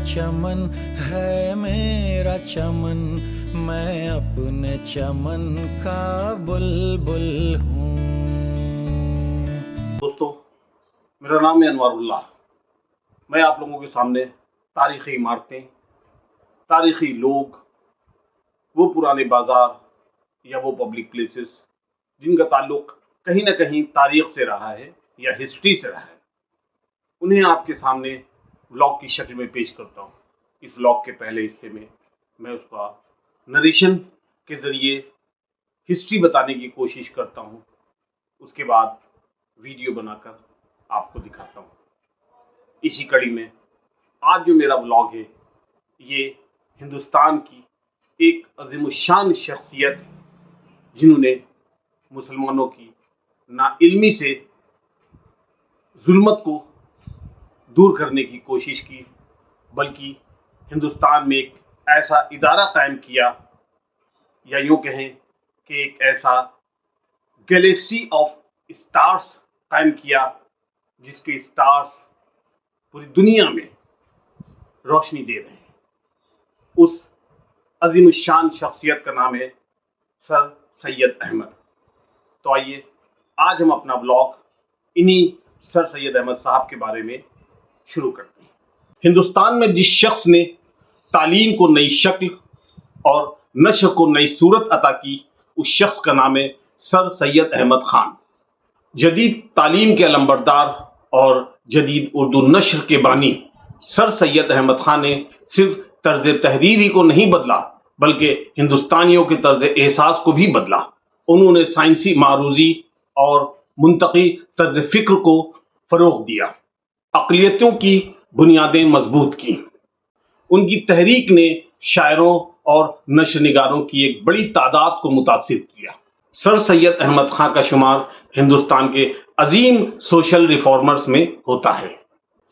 चमन है मेरा चमन, मैं अपने चमन का बुलबुल हूँ। दोस्तों, मेरा नाम है अनवारुल्लाह। मैं आप लोगों के सामने तारीखी इमारतें, तारीखी लोग, वो पुराने बाजार या वो पब्लिक प्लेसेस जिनका ताल्लुक कहीं ना कहीं तारीख से रहा है या हिस्ट्री से रहा है, उन्हें आपके सामने व्लॉग की शक्ल में पेश करता हूँ। इस व्लॉग के पहले हिस्से में मैं उसका नरेशन के ज़रिए हिस्ट्री बताने की कोशिश करता हूँ, उसके बाद वीडियो बनाकर आपको दिखाता हूँ। इसी कड़ी में आज जो मेरा व्लॉग है, ये हिंदुस्तान की एक अज़ीमुश्शान शख्सियत जिन्होंने मुसलमानों की नाइल्मी से जुल्मत को दूर करने की कोशिश की, बल्कि हिंदुस्तान में एक ऐसा इदारा कायम किया, या यूँ कहें कि एक ऐसा गैलेक्सी ऑफ स्टार्स कायम किया जिसके स्टार्स पूरी दुनिया में रोशनी दे रहे हैं। उस अज़ीमुश्शान शख्सियत का नाम है सर सैयद अहमद। तो आइए आज हम अपना ब्लॉग इन्हीं सर सैयद अहमद साहब के बारे में शुरू करते हैं। हिंदुस्तान में जिस शख्स ने तालीम को नई शक्ल और नशर को नई सूरत अता की, उस शख्स का नाम है सर सैयद अहमद खान। जदीद तालीम के अलंबरदार और जदीद उर्दू नशर के बानी सर सैयद अहमद खान ने सिर्फ तर्ज तहरीर ही को नहीं बदला, बल्कि हिंदुस्तानियों के तर्ज एहसास को भी बदला। उन्होंने साइंसी मारूजी और मुंतकी तर्ज फिक्र को फरोग दिया, अक़लियतों की बुनियादें मजबूत की। उनकी तहरीक ने शायरों और नशरनिगारों की एक बड़ी तादाद को मुतासिर किया। सर सैयद अहमद खान का शुमार हिंदुस्तान के अजीम सोशल रिफॉर्मर्स में होता है।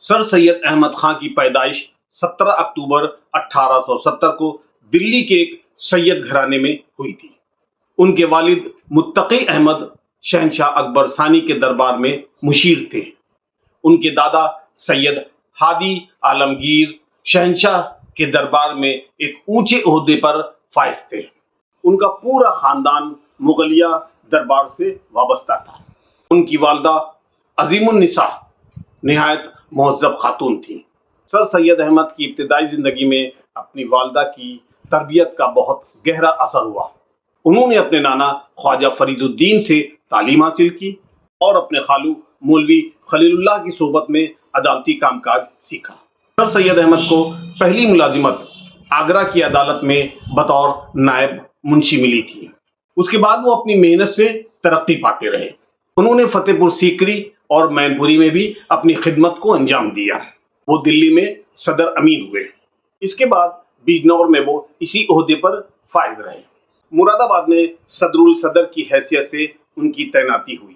सर सैयद अहमद खान की पैदाइश 17 अक्टूबर 1870 को दिल्ली के एक सैयद घराने में हुई थी। उनके वालिद मुत्तकी अहमद शहनशाह अकबर सानी के दरबार में मुशीर थे। उनके दादा सैयद हादी आलमगीर शहनशाह के दरबार में एक ऊंचे ओहदे पर फाइज थे। उनका पूरा खानदान मुगलिया दरबार से वाबस्ता था। उनकी वालदा अजीमुन्निसा निहायत मुहज़्ज़ब खातून थी। सर सैयद अहमद की इब्तिदाई ज़िंदगी में अपनी वालदा की तरबियत का बहुत गहरा असर हुआ। उन्होंने अपने नाना ख्वाजा फरीदुद्दीन से तालीम हासिल की और अपने खालू मौलवी खलीलुल्लाह की सोबत में अदालती कामकाज सीखा। सर सैयद अहमद को पहली मुलाजिमत आगरा की अदालत में बतौर नायब मुंशी मिली थी। उसके बाद वो अपनी मेहनत से तरक्की पाते रहे। उन्होंने फतेहपुर सीकरी और मैनपुरी में भी अपनी खिदमत को अंजाम दिया। वो दिल्ली में सदर अमीन हुए। इसके बाद बिजनौर में वो इसी ओहदे पर फाइज रहे। मुरादाबाद में सदरुल सदर की हैसियत से उनकी तैनाती हुई।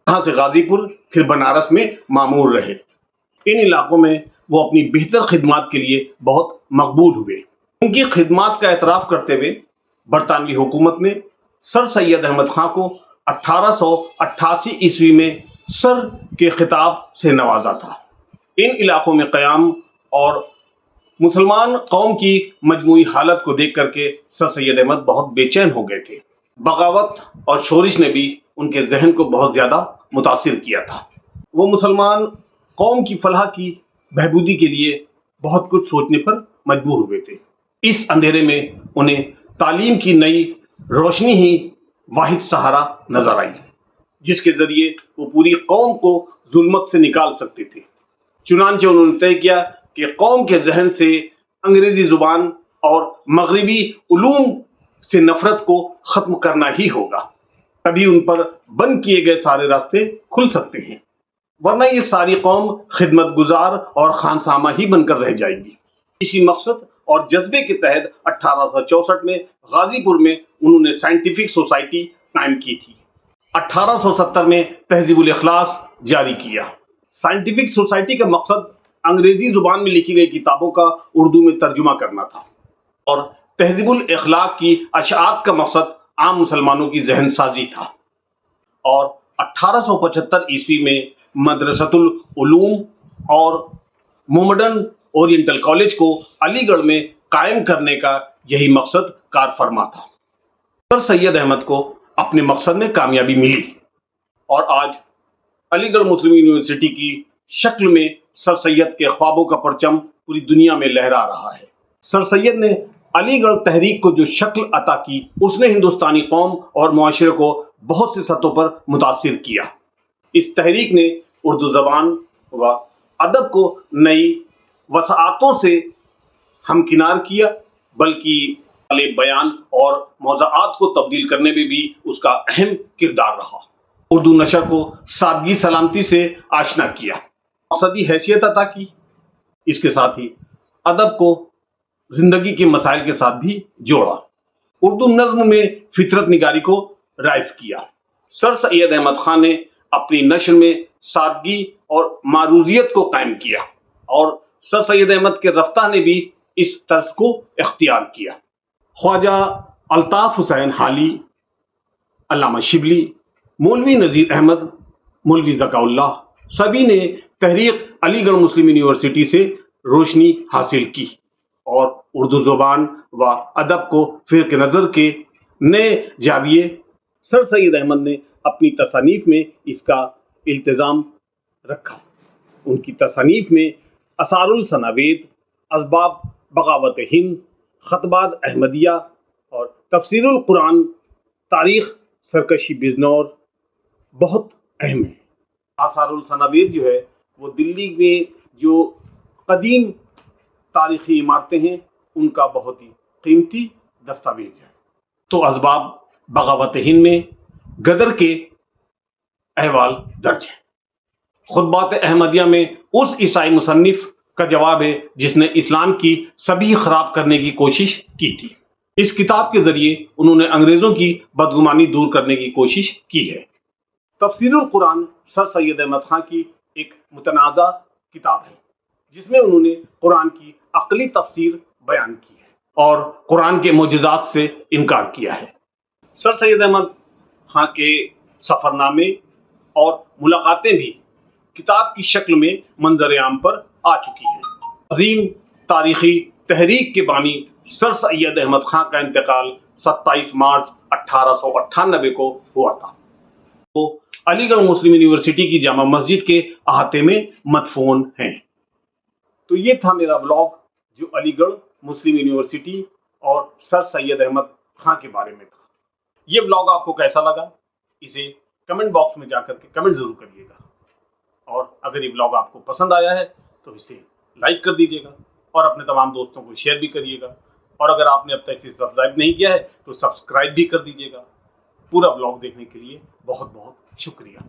यहाँ से गाजीपुर फिर बनारस में मामूर रहे। इन इलाकों में वो अपनी बेहतर खिदमात के लिए बहुत मकबूल हुए। उनकी खिदमात का एतराफ़ करते हुए बरतानवी हुकूमत ने सर सैयद अहमद खान को 1888 ईस्वी में सर के खिताब से नवाजा था। इन इलाकों में क़याम और मुसलमान कौम की मजमूई हालत को देख करके सर सैयद अहमद बहुत बेचैन हो गए थे। बगावत और शोरिश ने भी उनके जहन को बहुत ज़्यादा मुतासिर किया था। वो मुसलमान कौम की फलाह की बहबूदी के लिए बहुत कुछ सोचने पर मजबूर हुए थे। इस अंधेरे में उन्हें तालीम की नई रोशनी ही वाहिद सहारा नजर आई, जिसके ज़रिए वो पूरी कौम को जुल्मत से निकाल सकते थे। चुनांचे उन्होंने तय किया कि कौम के जहन से अंग्रेज़ी ज़ुबान और मगरबी उलूम से नफ़रत को ख़त्म करना ही होगा, तभी उन पर बंद किए गए सारे रास्ते खुल सकते हैं, वरना ये सारी कौम खिदमत गुजार और खानसामा ही बनकर रह जाएगी। इसी मकसद और जज्बे के तहत 1864 में गाजीपुर में उन्होंने साइंटिफिक सोसाइटी कायम की थी। 1870 में तहज़ीबुल इखलास जारी किया। साइंटिफिक सोसाइटी का मकसद अंग्रेजी जुबान में लिखी गई किताबों का उर्दू में तर्जुमा करना था, और तहज़ीबुल इखलाक की अशात का मकसद आम मुसलमानों की जहन साजी था। और 1875 ईस्वी में मदरसतुल उलूम और मोमडन ओरिएंटल कॉलेज को अलीगढ़ में कायम करने का यही मकसद कार फरमा था। सर सैयद अहमद को अपने मकसद में कामयाबी मिली और आज अलीगढ़ मुस्लिम यूनिवर्सिटी की शक्ल में सर सैयद के ख्वाबों का परचम पूरी दुनिया में लहरा रहा है। सर सैयद ने अलीगढ़ तहरीक को जो शक्ल अता की, उसने हिंदुस्तानी कौम और मुआशरे को बहुत से सतहों पर मुतासिर किया। इस तहरीक ने उर्दू ज़बान व अदब को नई वसाअतों से हमकिनार किया, बल्कि बयान और मौज़ूआत को तब्दील करने में भी उसका अहम किरदार रहा। उर्दू नशर को सादगी सलामती से आशना किया, मक़सदी हैसियत अता की। इसके साथ ही अदब को जिंदगी के मसाइल के साथ भी जोड़ा। उर्दू नज्म में फितरत निगारी को राइज किया। सर सैयद अहमद खान ने अपनी नश्र में सादगी और मारूजियत को कायम किया और सर सैयद अहमद के रफ्ता ने भी इस तर्ज को इख्तियार किया। ख्वाजा अल्ताफ हुसैन हाली, अल्लामा शिबली, मौलवी नज़ीर अहमद, मौलवी ज़काउल्लाह, सभी ने तहरीक अलीगढ़ मुस्लिम यूनिवर्सिटी से रोशनी हासिल की और उर्दू ज़ुबान व अदब को फ़िरक़ नज़र के नए जाविये सर सैयद अहमद ने अपनी तसानीफ़ में इसका इल्तिज़ाम रखा। उनकी तसानीफ़ में असारुल सनावेद, असबाब बगावत हिंद, खतबात अहमदिया और तफसीरुल कुरान, तारीख़ सरकशी बिजनौर बहुत अहम है। आसारुल सनावेद जो है वो दिल्ली में जो कदीम तारीख़ी इमारतें हैं उनका बहुत ही कीमती दस्तावेज है। तो असबाब बगावत हिंद में गदर के अहवाल दर्ज है। खुतबात अहमदिया में उस ईसाई मुसन्निफ का जवाब है जिसने इस्लाम की सभी खराब करने की कोशिश की थी। इस किताब के जरिए उन्होंने अंग्रेजों की बदगुमानी दूर करने की कोशिश की है। तफसीरुल कुरान सर सैयद अहमद खान की एक मुतनाज़ा किताब है जिसमें उन्होंने कुरान की अक़ली तफसीर बयान की है और कुरान के मोजज़ात से इनकार किया है। सर सैयद अहमद खान के सफ़रनामे और मुलाकातें भी किताब की शक्ल में मंजर आम पर आ चुकी हैं। अजीम तारीख़ी तहरीक के बानी सर सैयद अहमद खान का इंतकाल 27 मार्च 1898 को हुआ था। वो अलीगढ़ मुस्लिम यूनिवर्सिटी की जामा मस्जिद के अहाते में मदफून हैं। तो ये था मेरा ब्लॉग जो अलीगढ़ मुस्लिम यूनिवर्सिटी और सर सैयद अहमद खान के बारे में था। ये ब्लॉग आपको कैसा लगा, इसे कमेंट बॉक्स में जाकर के कमेंट ज़रूर करिएगा और अगर ये ब्लॉग आपको पसंद आया है तो इसे लाइक कर दीजिएगा और अपने तमाम दोस्तों को शेयर भी करिएगा और अगर आपने अब तक इसे सब्सक्राइब नहीं किया है तो सब्सक्राइब भी कर दीजिएगा। पूरा ब्लॉग देखने के लिए बहुत बहुत शुक्रिया।